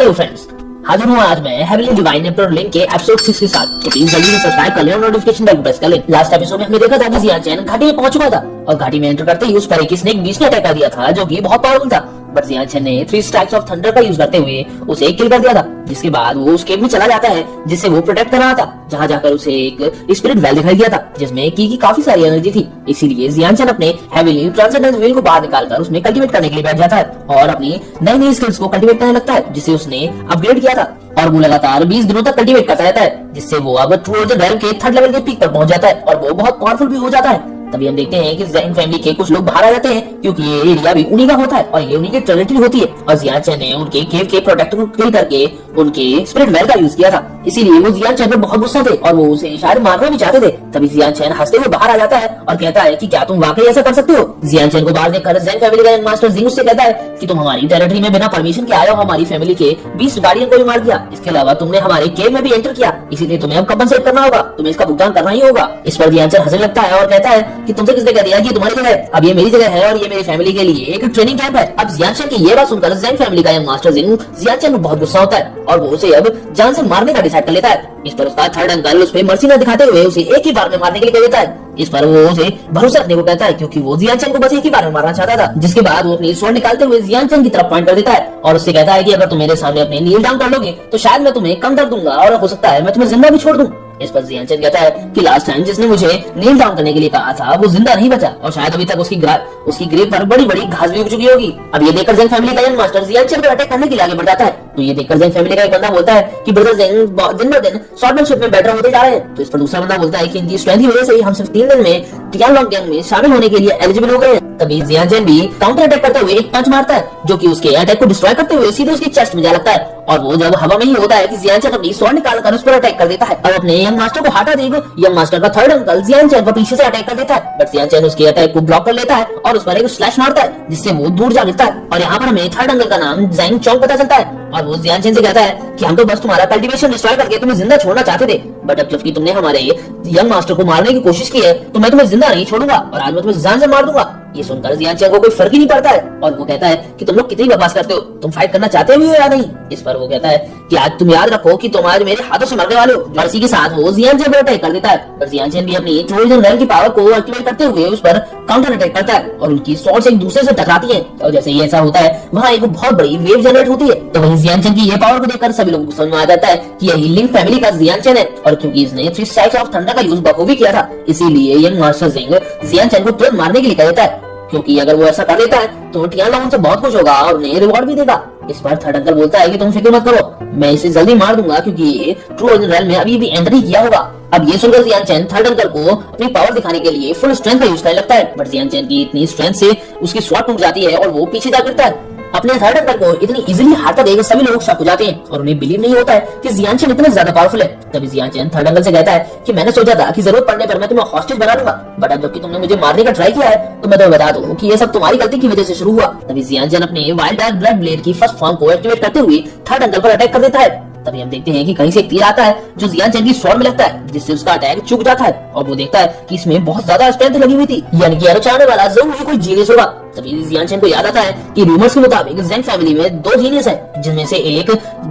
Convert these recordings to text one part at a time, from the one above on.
Hello friends, हाजिर हूँ आज मैं हेवनली डिवाइन एम्परर लिंक के एपिसोड 6 के साथ। तो प्लीज जल्दी से सब्सक्राइब कर लें और नोटिफिकेशन बेल प्रेस कर लें। लास्ट एपिसोड में हमने देखा था कि जियान चैन घाटी में पहुंच चुका था और घाटी में एंटर करते ही उस पर एक स्नेक बीस्ट ने अटैक कर दिया था जो कि बहुत पावरफुल था। बट जियान चैन ने 3 स्ट्राइक्स ऑफ थंडर का यूज करते हुए उसे किल कर दिया था, जिसके बाद वो उस केव में चला जाता है जिससे वो प्रोटेक्ट कर रहा था, जहां जाकर उसे एक स्पिरिट वेल दिखाई दिया था जिसमें की काफी सारी एनर्जी थी। इसीलिए जियान चैन अपने हेवनली ट्रांसेंडेंस व्हील को बाहर निकालकर उसमें कल्टीवेट करने के लिए बैठ जाता है और अपनी नई नई स्किल्स को कल्टीवेट करने लगता है, जिसे उसने अपग्रेड किया था। और वो लगातार 20 दिनों तक कल्टीवेट करता रहता है, जिससे वो अब ट्रू ऑर्डर रैंक के 3rd लेवल के पीक पर पहुंच जाता है और वो बहुत पावरफुल भी हो जाता है। तभी हम देखते हैं कि ज़ैंग फैमिली के कुछ लोग बाहर आ जाते हैं, क्योंकि ये एरिया भी उन्हीं का होता है और ये उन्हीं की टेरिटरी होती है। और जियान चैन ने उनके केव के प्रोटेक्टर को किल करके उनके स्पिरिट वेल का यूज किया था, इसीलिए वो जियान चैन पर बहुत गुस्सा थे और वो उसे शायद मारना भी चाहते थे। तभी जियान चैन हंसते हुए बाहर आ जाता है और कहता है कि क्या तुम वाकई ऐसा कर सकते हो। जियान चैन को बाहर देखकर ज़ैंग फैमिली का यंग मास्टर जिंग उससे कहता है कि तुम हमारी टेरिटरी में बिना परमिशन के आए हो, हमारी फैमिली के 20 गार्डियन को भी मार दिया, इसके अलावा तुमने हमारे केव में भी एंटर किया, इसीलिए तुम्हें अब कंपनसेट करना होगा, तुम्हें इसका भुगतान करना ही होगा। इस पर जियान चैन हंसने लगता है और कहता है कि तुमसे किसने कह दिया कि तुम्हारी जगह है, अब ये मेरी जगह है और ये मेरी फैमिली के लिए एक ट्रेनिंग कैंप है। अब जियान चैन की ये बात सुनकर ज़ैंग फैमिली का यंग मास्टर जिंग जियान चैन को बहुत गुस्सा होता है और वो उसे अब जान से मारने का डिसाइड कर लेता है। इस पर उसका थर्ड अंकल उस पे मर्सी न दिखाते हुए उसे एक ही बार में मारने के लिए कह देता है। इस पर वो उसे भरोसा रखने को कहता है, क्योंकि वो जियान चैन को बस एक ही बार में मारना चाहता था। जिसके बाद वो अपनी स्वॉर्ड निकालते हुए जियान चैन की तरफ पॉइंट कर देता है और उससे कहता है कि अगर तुम मेरे सामने अपने नील डाउन कर लोगे तो शायद मैं तुम्हें कम दर्द दूंगा और हो सकता है मैं तुम्हें जिंदा भी छोड़ दूं। इस पर जियान चैन कहता है कि लास्ट टाइम जिसने मुझे नील डाउन करने के लिए कहा था वो जिंदा नहीं बचा और शायद अभी तक उसकी ग्रेव पर बड़ी बड़ी घास भी उग चुकी होगी। अब ये देखकर ज़ैंग फैमिली का यंग मास्टर जियान चैन पर अटैक करने के लिए आगे बढ़ जाता है। तो ये देखकर ज़ैंग फैमिली का एक बंदा बोलता है कि ब्रदर ज़ैंग दिन ब दिन स्वॉर्डमैनशिप में बेटर होते जा रहे हैं। तो इस पर दूसरा बंदा बोलता है कि इनकी स्ट्रेंथ की वजह से हम सिर्फ 3 दिन में टियानलोंग गैंग में शामिल होने के लिए एलिजिबल हो गए हैं। तभी जियान चैन भी काउंटर अटैक करते हुए एक पंच मारता है जो कि उसके अटैक को डिस्ट्रॉय करते हुए सीधे उसकी चेस्ट में जा लगता है। और वो जब हवा में ही होता है कि जियान चैन अपनी स्वॉर्ड निकालकर उस पर अटैक कर देता है। अब अपने यंग मास्टर को हटा देकर यंग मास्टर का थर्ड अंकल जियान चैन पर पीछे से अटैक कर देता है, बट जियान चैन उसके अटैक को ब्लॉक कर लेता है और उस पर एक स्लैश मारता है जिससे वो दूर जा गिरता है। और यहाँ पर हमें थर्ड अंकल का नाम ज़ैंग चोंग पता चलता है और वो जियान चैन से कहता है कि हम तो बस तुम्हारा कल्टीवेशन डिस्ट्रॉय करके तुम्हें जिंदा छोड़ना चाहते थे, बट अब जबकि तुमने हमारे यंग मास्टर को मारने की कोशिश की है तो मैं तुम्हें जिंदा नहीं छोड़ूंगा और आज मैं तुम्हें जान से मार दूंगा। ये सुनकर जियान चैन को कोई फर्क ही नहीं पड़ता है और वो कहता है कि तुम लोग कितनी बकवास करते हो, तुम फाइट करना चाहते हो या नहीं। इस पर वो कहता है कि आज तुम याद रखो कि तुम आज मेरे हाथों से मरने वाले हो। और इसी के साथ वो जियान चैन पर अटैक कर देता है, पर जियान चैन भी अपनी ट्रोजन रैंक की पावर को एक्टिवेट करते हुए उस पर काउंटर अटैक करता है और उनकी स्वॉर्ड्स एक दूसरे से टकराती हैं और जैसे ही ऐसा होता है वहाँ एक बहुत बड़ी वेव जनरेट होती है। तो वहीं जियान चैन की ये पावर को देखकर सभी लोगों को समझ में आ जाता है कि यही लिंक फैमिली का जियान चैन है और क्योंकि इसने 3 स्ट्राइक्स ऑफ थंडर का यूज बखूबी किया था, इसीलिए यंग मास्टर जिंग जियान चैन को तुरंत मारने के लिए कह देता है, क्योंकि अगर वो ऐसा कर देता है तो टियानलोंग उनसे बहुत खुश होगा और उन्हें रिवॉर्ड भी देगा। इस पर थर्ड अंकल बोलता है कि तुम फिक्र मत करो, मैं इसे जल्दी मार दूंगा क्योंकि ये ट्रू ऑर्डर रैंक में अभी भी एंटर ही किया होगा। अब ये सुनकर जियान चैन थर्ड अंकल को अपनी पावर दिखाने के लिए फुल स्ट्रेंथ का यूज करने लगता है, बट जियान चैन की इतनी स्ट्रेंथ से उसकी स्वॉर्ड टूट जाती है और वो पीछे जा गिरता है। अपने थर्ड अंकल को इतनी इजीली हारता देख सभी लोग शॉक हो जाते हैं और उन्हें बिलीव नहीं होता है कि जियान चैन इतना ज्यादा पावरफुल है। तभी जियान चैन थर्ड अंकल से कहता है कि मैंने सोचा था कि जरूरत पड़ने पर मैं तुम्हें हॉस्टेज बना लूंगा, बट अब जबकि तुमने मुझे मारने का ट्राई किया है तो मैं तुम्हें बता दूं कि ये सब तुम्हारी गलती की वजह से शुरू हुआ। तभी जियान चैन अपने वाइल्ड डार्क ब्लड ब्लेड की फर्स्ट फॉर्म को एक्टिवेट करते हुए थर्ड अंकल पर अटैक कर देता है। तभी हम देखते हैं कि कहीं से एक तीर आता है जो जियान चैन की स्वॉर्ड में लगता है, जिससे उसका अटैक चुक जाता है और वो देखता है कि इसमें बहुत ज्यादा स्ट्रेंथ लगी हुई थी, यानी कि एरो चाहने वाला जरूर कोई जीनियस होगा। तभी जियान चैन को याद आता है कि रूमर्स के मुताबिक ज़ैंग फैमिली में 2 जीनियस है, जिनमें से एक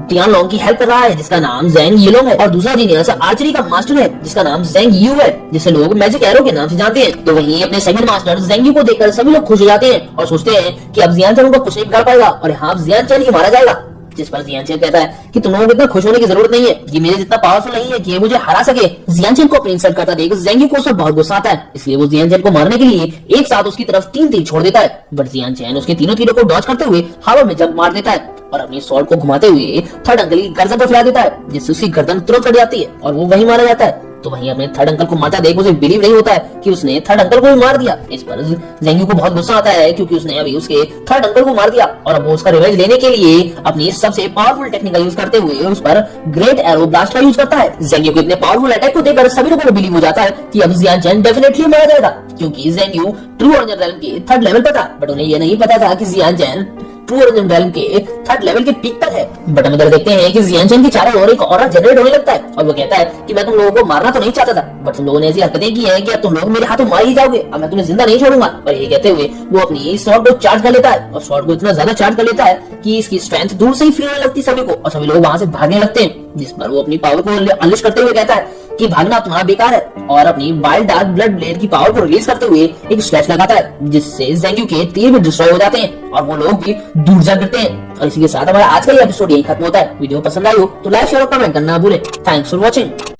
टियानलोंग की हेल्प कर रहा है जिसका नाम ज़ैंग यिलोंग है और दूसरा जीनियस आर्चरी का मास्टर है जिसका नाम ज़ैंग यू है, जिसे लोग मैजिक एरो के नाम से जानते हैं। तो वहीं अपने सेकंड मास्टर ज़ैंग यू को देखकर सभी लोग खुश हो जाते हैं और सोचते हैं कि अब जियान चैन को कुछ नहीं बिगाड़ पाएगा और यहाँ जियान चैन ही मारा जाएगा। जिस पर जियान चैन कहता है कि तुम लोगों को इतना खुश होने की जरूरत नहीं है, ये मेरे जितना पावरफुल नहीं है कि ये मुझे हरा सके। जियान चैन को अपनी इंसल्ट करता देख ज़ैंग यू को उस पर बहुत गुस्सा आता है, इसलिए वो जियान चैन को मारने के लिए एक साथ उसकी तरफ 3 तीर छोड़ देता है, बट जियान चैन उसके तीनों तीरों को डॉज करते हुए हवा में जंप मार देता है और अपनी स्वॉर्ड को घुमाते हुए थर्ड अंकल की गर्दन पर फैला देता है, जिससे उसकी गर्दन तुरंत कट जाती है और वो वहीं मारा जाता है। तो वहीं अपने थर्ड अंकल को मारता देख उसे बिलीव नहीं होता है कि उसने थर्ड अंकल को भी मार दिया। इस पर ज़ैंग यू को बहुत गुस्सा आता है क्योंकि उसने अभी उसके थर्ड अंकल को मार दिया और अब वो उसका रिवेंज लेने के लिए अपनी सबसे पावरफुल टेक्निक का यूज करते हुए उस पर ग्रेट एरो ब्लास्ट का यूज करता है। ज़ैंग यू के इतने पावरफुल अटैक को देखकर सभी लोगों को बिलीव हो जाता है कि अब जियान चैन डेफिनेटली मारा जाएगा, क्योंकि Zhang you true order rank के 3rd लेवल पर था, बट उन्हें यह नहीं पता था कि जियान चैन ट्रू ओरिजिन रैम के थर्ड लेवल के पीक तक है। बट हम इधर देखते हैं कि जियान चैन के चारों ओर एक ऑरा जनरेट होने लगता है और वो कहता है कि मैं तुम लोगों को मारना तो नहीं चाहता था, बट तुम लोगों ने ऐसी हरकतें की हैं कि अब तुम लोग मेरे हाथों मार ही जाओगे, अब मैं तुम्हें जिंदा नहीं छोड़ूंगा। और ये कहते हुए वो अपनी स्वॉर्ड को चार्ज कर लेता है और स्वॉर्ड को इतना ज्यादा चार्ज कर लेता है कि इसकी स्ट्रेंथ दूर से ही फील होने लगती है सभी को और सभी लोग वहां से भागने लगते हैं। जिस पर वो अपनी पावर को अनलिश करते हुए कहता है कि भागना तुम्हारा बेकार है और अपनी वाइल्ड डार्क ब्लड ब्लेड की पावर को रिलीज करते हुए एक स्लैश लगाता है जिससे ज़ेंग्यू के तीर भी डिस्ट्रॉय हो जाते हैं और वो लोग भी दूर जा गिरते हैं। और इसी के साथ हमारा आज का ये एपिसोड यही खत्म होता है। वीडियो पसंद आई हो तो लाइक शेयर और कमेंट करना ना भूलें। Thanks for watching.